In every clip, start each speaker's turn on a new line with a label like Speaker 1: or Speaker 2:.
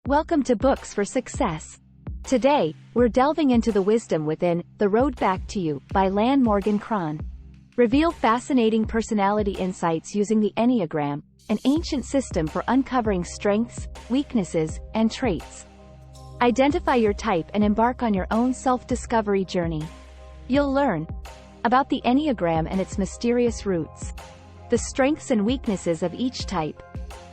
Speaker 1: Welcome to Books for Success. Today, we're delving into the wisdom within The Road Back to You by Lan Morgan Cron. Reveal fascinating personality insights using the Enneagram, an ancient system for uncovering strengths, weaknesses, and traits. Identify your type and embark on your own self-discovery journey. You'll learn about the Enneagram and its mysterious roots, the strengths and weaknesses of each type,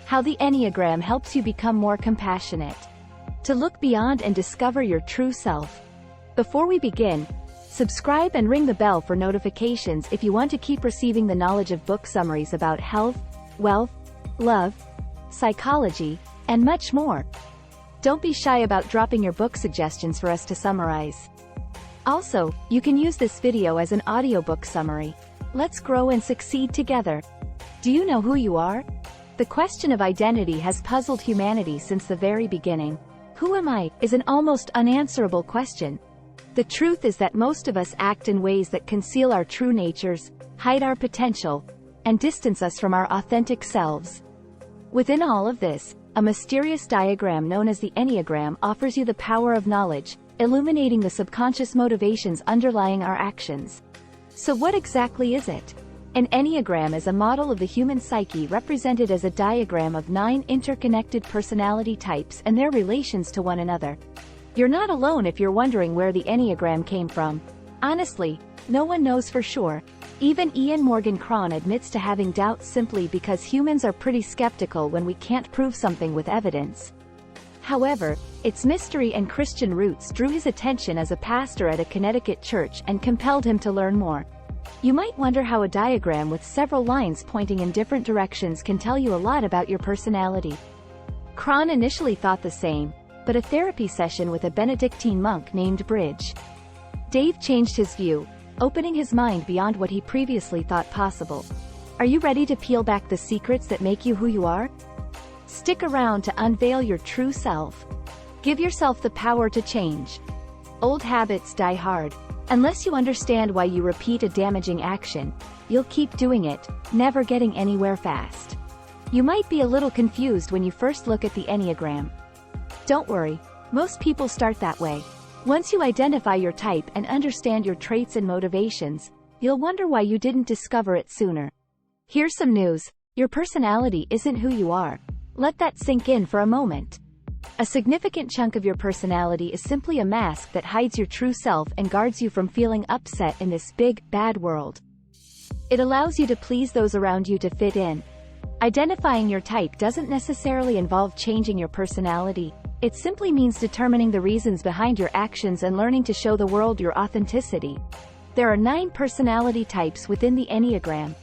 Speaker 1: how the Enneagram helps you become more compassionate, to look beyond and discover your true self. Before we begin, subscribe and ring the bell for notifications if you want to keep receiving the knowledge of book summaries about health, wealth, love, psychology, and much more. Don't be shy about dropping your book suggestions for us to summarize. Also, you can use this video as an audiobook summary. Let's grow and succeed together. Do you know who you are? The question of identity has puzzled humanity since the very beginning. Who am I is an almost unanswerable question. The truth is that most of us act in ways that conceal our true natures, hide our potential, and distance us from our authentic selves. Within all of this, a mysterious diagram known as the Enneagram offers you the power of knowledge, illuminating the subconscious motivations underlying our actions. So what exactly is it? An Enneagram is a model of the human psyche represented as a diagram of 9 interconnected personality types and their relations to one another. You're not alone if you're wondering where the Enneagram came from. Honestly, no one knows for sure. Even Ian Morgan Cron admits to having doubts simply because humans are pretty skeptical when we can't prove something with evidence. However, its mystery and Christian roots drew his attention as a pastor at a Connecticut church and compelled him to learn more. You might wonder how a diagram with several lines pointing in different directions can tell you a lot about your personality. Cron initially thought the same, but a therapy session with a Benedictine monk named Bridge Dave changed his view, opening his mind beyond what he previously thought possible. Are you ready to peel back the secrets that make you who you are? Stick around to unveil your true self. Give yourself the power to change. Old habits die hard. Unless you understand why you repeat a damaging action, you'll keep doing it, never getting anywhere fast. You might be a little confused when you first look at the Enneagram. Don't worry, most people start that way. Once you identify your type and understand your traits and motivations, you'll wonder why you didn't discover it sooner. Here's some news: your personality isn't who you are. Let that sink in for a moment. A significant chunk of your personality is simply a mask that hides your true self and guards you from feeling upset in this big, bad world. It allows you to please those around you to fit in. Identifying your type doesn't necessarily involve changing your personality. It simply means determining the reasons behind your actions and learning to show the world your authenticity. There are 9 personality types within the Enneagram.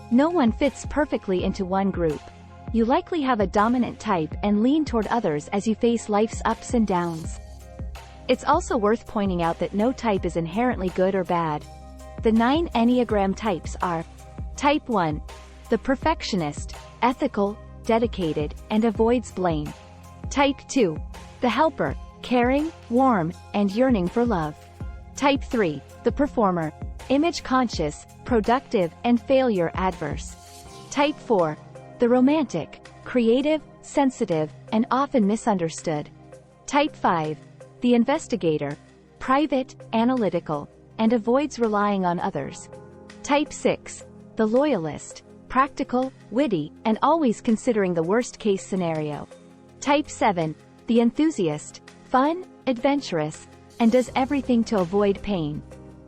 Speaker 1: No one fits perfectly into one group. You likely have a dominant type and lean toward others as you face life's ups and downs. It's also worth pointing out that no type is inherently good or bad. The 9 Enneagram types are: Type 1, the perfectionist, ethical, dedicated, and avoids blame. Type 2, the helper, caring, warm, and yearning for love. Type 3, the performer, image-conscious, productive, and failure-adverse. Type 4, the romantic, creative, sensitive, and often misunderstood. Type 5, the investigator, private, analytical, and avoids relying on others. Type 6, the loyalist, practical, witty, and always considering the worst-case scenario. Type 7, the enthusiast, fun, adventurous, and does everything to avoid pain.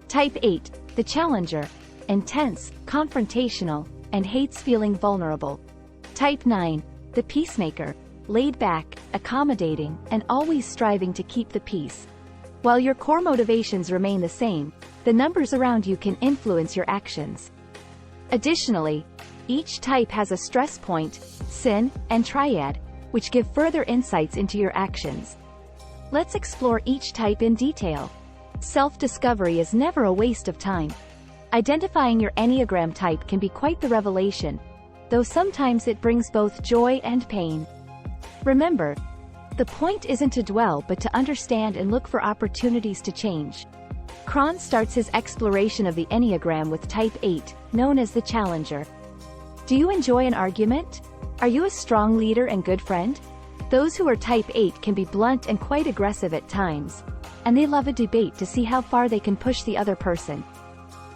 Speaker 1: Type 8, the challenger, intense, confrontational, and hates feeling vulnerable. Type 9, the peacemaker, laid back, accommodating, and always striving to keep the peace. While your core motivations remain the same, the numbers around you can influence your actions. Additionally, each type has a stress point, sin, and triad, which give further insights into your actions. Let's explore each type in detail. Self-discovery is never a waste of time. Identifying your Enneagram type can be quite the revelation, though sometimes it brings both joy and pain. Remember, the point isn't to dwell but to understand and look for opportunities to change. Cron starts his exploration of the Enneagram with Type 8, known as the Challenger. Do you enjoy an argument? Are you a strong leader and good friend? Those who are type 8 can be blunt and quite aggressive at times, and they love a debate to see how far they can push the other person.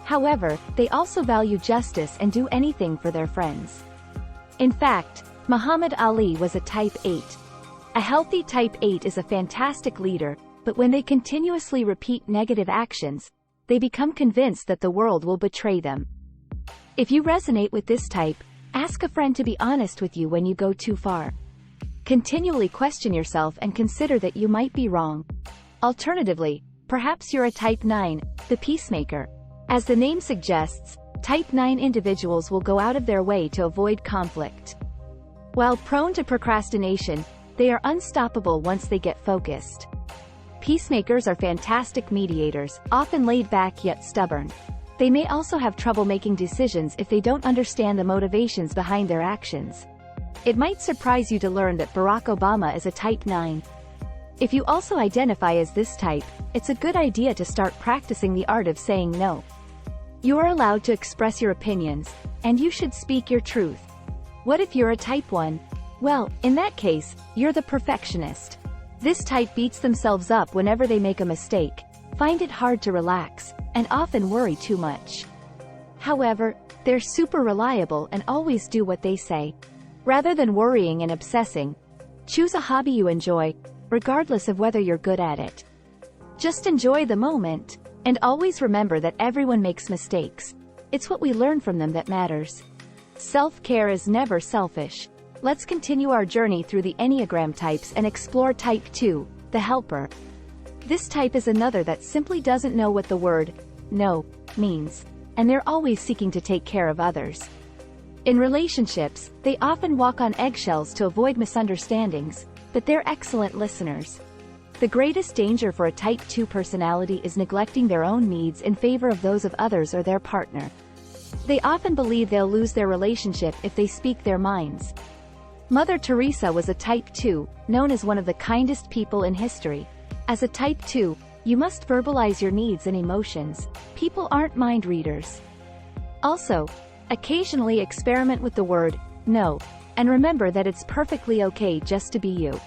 Speaker 1: However, they also value justice and do anything for their friends. In fact, Muhammad Ali was a type 8. A healthy type 8 is a fantastic leader, but when they continuously repeat negative actions, they become convinced that the world will betray them. If you resonate with this type, ask a friend to be honest with you when you go too far. Continually question yourself and consider that you might be wrong. Alternatively, perhaps you're a type 9, the peacemaker. As the name suggests, type 9 individuals will go out of their way to avoid conflict. While prone to procrastination, they are unstoppable once they get focused. Peacemakers are fantastic mediators, often laid back yet stubborn. They may also have trouble making decisions if they don't understand the motivations behind their actions. It might surprise you to learn that Barack Obama is a type 9. If you also identify as this type, it's a good idea to start practicing the art of saying no. You are allowed to express your opinions, and you should speak your truth. What if you're a type 1? Well, in that case, you're the perfectionist. This type beats themselves up whenever they make a mistake, find it hard to relax, and often worry too much. However, they're super reliable and always do what they say. Rather than worrying and obsessing, choose a hobby you enjoy, regardless of whether you're good at it. Just enjoy the moment, and always remember that everyone makes mistakes. It's what we learn from them that matters. Self-care is never selfish. Let's continue our journey through the Enneagram types and explore type 2, the helper. This type is another that simply doesn't know what the word no means, and they're always seeking to take care of others. In relationships, they often walk on eggshells to avoid misunderstandings, but they're excellent listeners. The greatest danger for a type 2 personality is neglecting their own needs in favor of those of others or their partner. They often believe they'll lose their relationship if they speak their minds. Mother Teresa was a type 2, known as one of the kindest people in history. As a type 2, you must verbalize your needs and emotions. People aren't mind readers. Also, occasionally experiment with the word no, and remember that it's perfectly okay just to be you.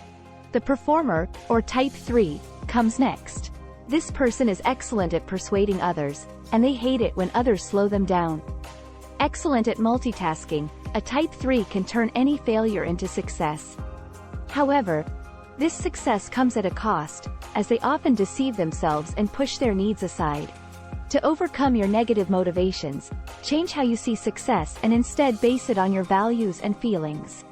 Speaker 1: The performer, or type 3, comes next. This person is excellent at persuading others, and they hate it when others slow them down. Excellent at multitasking, a type 3 can turn any failure into success. However, this success comes at a cost, as they often deceive themselves and push their needs aside. To overcome your negative motivations, change how you see success and instead base it on your values and feelings.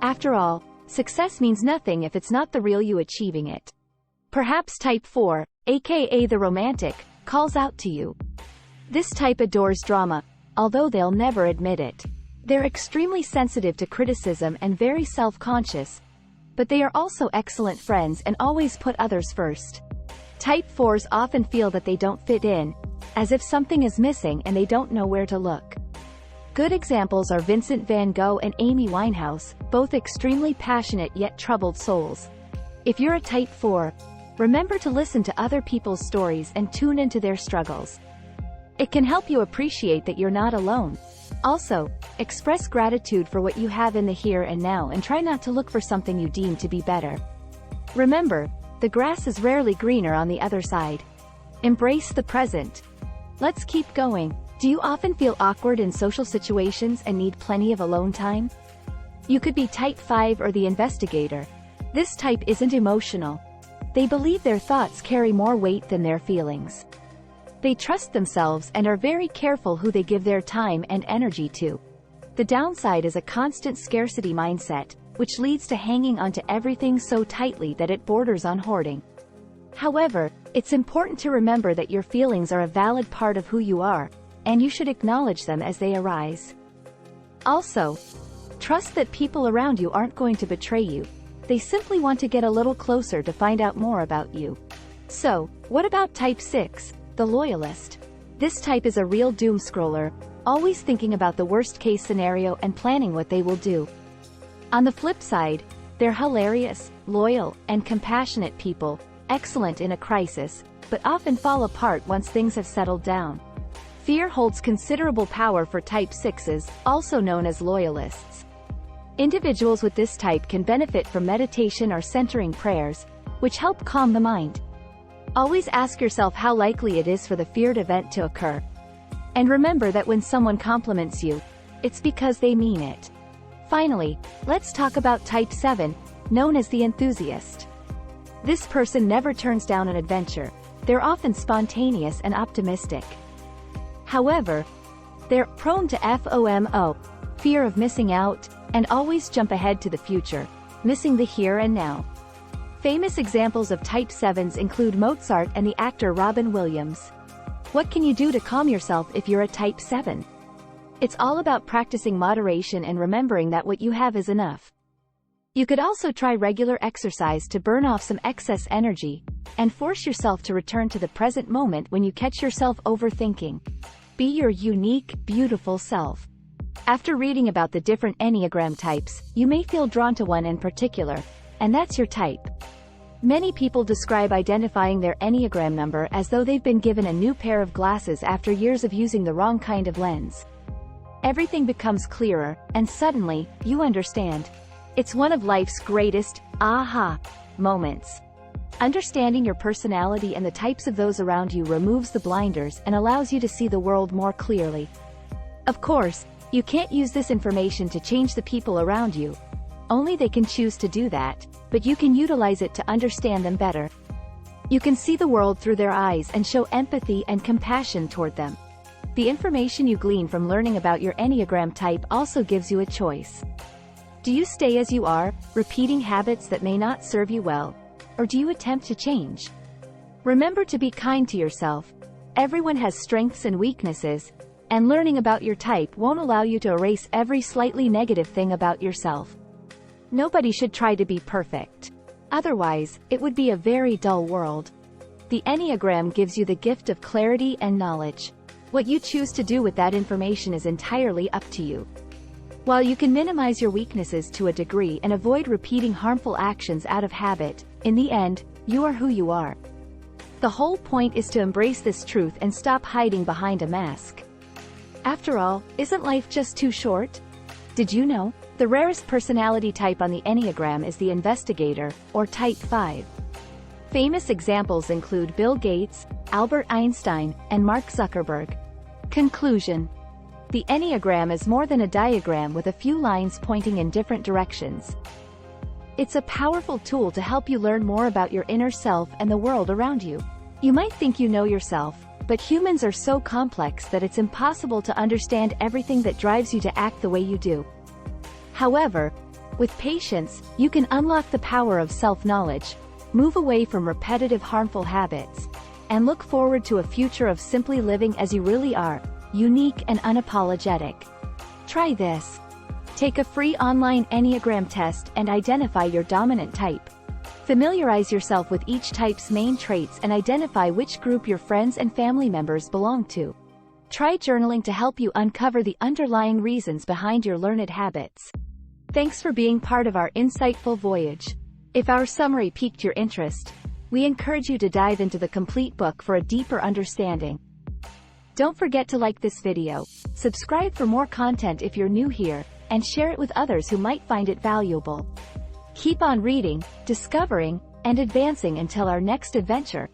Speaker 1: After all, success means nothing if it's not the real you achieving it. Perhaps type 4, aka the romantic, calls out to you. This type adores drama, although they'll never admit it. They're extremely sensitive to criticism and very self-conscious, but they are also excellent friends and always put others first. Type 4s often feel that they don't fit in, as if something is missing and they don't know where to look. Good examples are Vincent van Gogh and Amy Winehouse, both extremely passionate yet troubled souls. If you're a type 4, remember to listen to other people's stories and tune into their struggles. It can help you appreciate that you're not alone. Also, express gratitude for what you have in the here and now and try not to look for something you deem to be better. Remember, the grass is rarely greener on the other side. Embrace the present. Let's keep going. Do you often feel awkward in social situations and need plenty of alone time? You could be type 5 or the investigator. This type isn't emotional. They believe their thoughts carry more weight than their feelings. They trust themselves and are very careful who they give their time and energy to. The downside is a constant scarcity mindset, which leads to hanging onto everything so tightly that it borders on hoarding. However, it's important to remember that your feelings are a valid part of who you are, and you should acknowledge them as they arise. Also, trust that people around you aren't going to betray you. They simply want to get a little closer to find out more about you. So, what about type 6, the loyalist? This type is a real doom scroller, always thinking about the worst-case scenario and planning what they will do. On the flip side, they're hilarious, loyal, and compassionate people, excellent in a crisis, but often fall apart once things have settled down. Fear holds considerable power for type 6s, also known as loyalists. Individuals with this type can benefit from meditation or centering prayers, which help calm the mind. Always ask yourself how likely it is for the feared event to occur. And remember that when someone compliments you, it's because they mean it. Finally, let's talk about type 7, known as the enthusiast. This person never turns down an adventure. They're often spontaneous and optimistic. However, they're prone to FOMO, fear of missing out, and always jump ahead to the future, missing the here and now. Famous examples of type 7s include Mozart and the actor Robin Williams. What can you do to calm yourself if you're a type 7? It's all about practicing moderation and remembering that what you have is enough. You could also try regular exercise to burn off some excess energy, and force yourself to return to the present moment when you catch yourself overthinking. Be your unique, beautiful self. After reading about the different Enneagram types, you may feel drawn to one in particular, and that's your type. Many people describe identifying their Enneagram number as though they've been given a new pair of glasses after years of using the wrong kind of lens. Everything becomes clearer, and suddenly, you understand. It's one of life's greatest, aha, moments. Understanding your personality and the types of those around you removes the blinders and allows you to see the world more clearly. Of course, you can't use this information to change the people around you. Only they can choose to do that, but you can utilize it to understand them better. You can see the world through their eyes and show empathy and compassion toward them. The information you glean from learning about your Enneagram type also gives you a choice. Do you stay as you are, repeating habits that may not serve you well? Or do you attempt to change? Remember to be kind to yourself. Everyone has strengths and weaknesses, and learning about your type won't allow you to erase every slightly negative thing about yourself. Nobody should try to be perfect. Otherwise, it would be a very dull world. The Enneagram gives you the gift of clarity and knowledge. What you choose to do with that information is entirely up to you. While you can minimize your weaknesses to a degree and avoid repeating harmful actions out of habit, in the end, you are who you are. The whole point is to embrace this truth and stop hiding behind a mask. After all, isn't life just too short? Did you know? The rarest personality type on the Enneagram is the investigator, or type 5. Famous examples include Bill Gates, Albert Einstein, and Mark Zuckerberg. Conclusion: the Enneagram is more than a diagram with a few lines pointing in different directions. It's a powerful tool to help you learn more about your inner self and the world around you. You might think you know yourself, but humans are so complex that it's impossible to understand everything that drives you to act the way you do. However, with patience, you can unlock the power of self-knowledge, move away from repetitive harmful habits, and look forward to a future of simply living as you really are, unique and unapologetic. Try this. Take a free online Enneagram test and identify your dominant type. Familiarize yourself with each type's main traits and identify which group your friends and family members belong to. Try journaling to help you uncover the underlying reasons behind your learned habits. Thanks for being part of our insightful voyage. If our summary piqued your interest, we encourage you to dive into the complete book for a deeper understanding. Don't forget to like this video, subscribe for more content if you're new here, and share it with others who might find it valuable. Keep on reading, discovering, and advancing until our next adventure.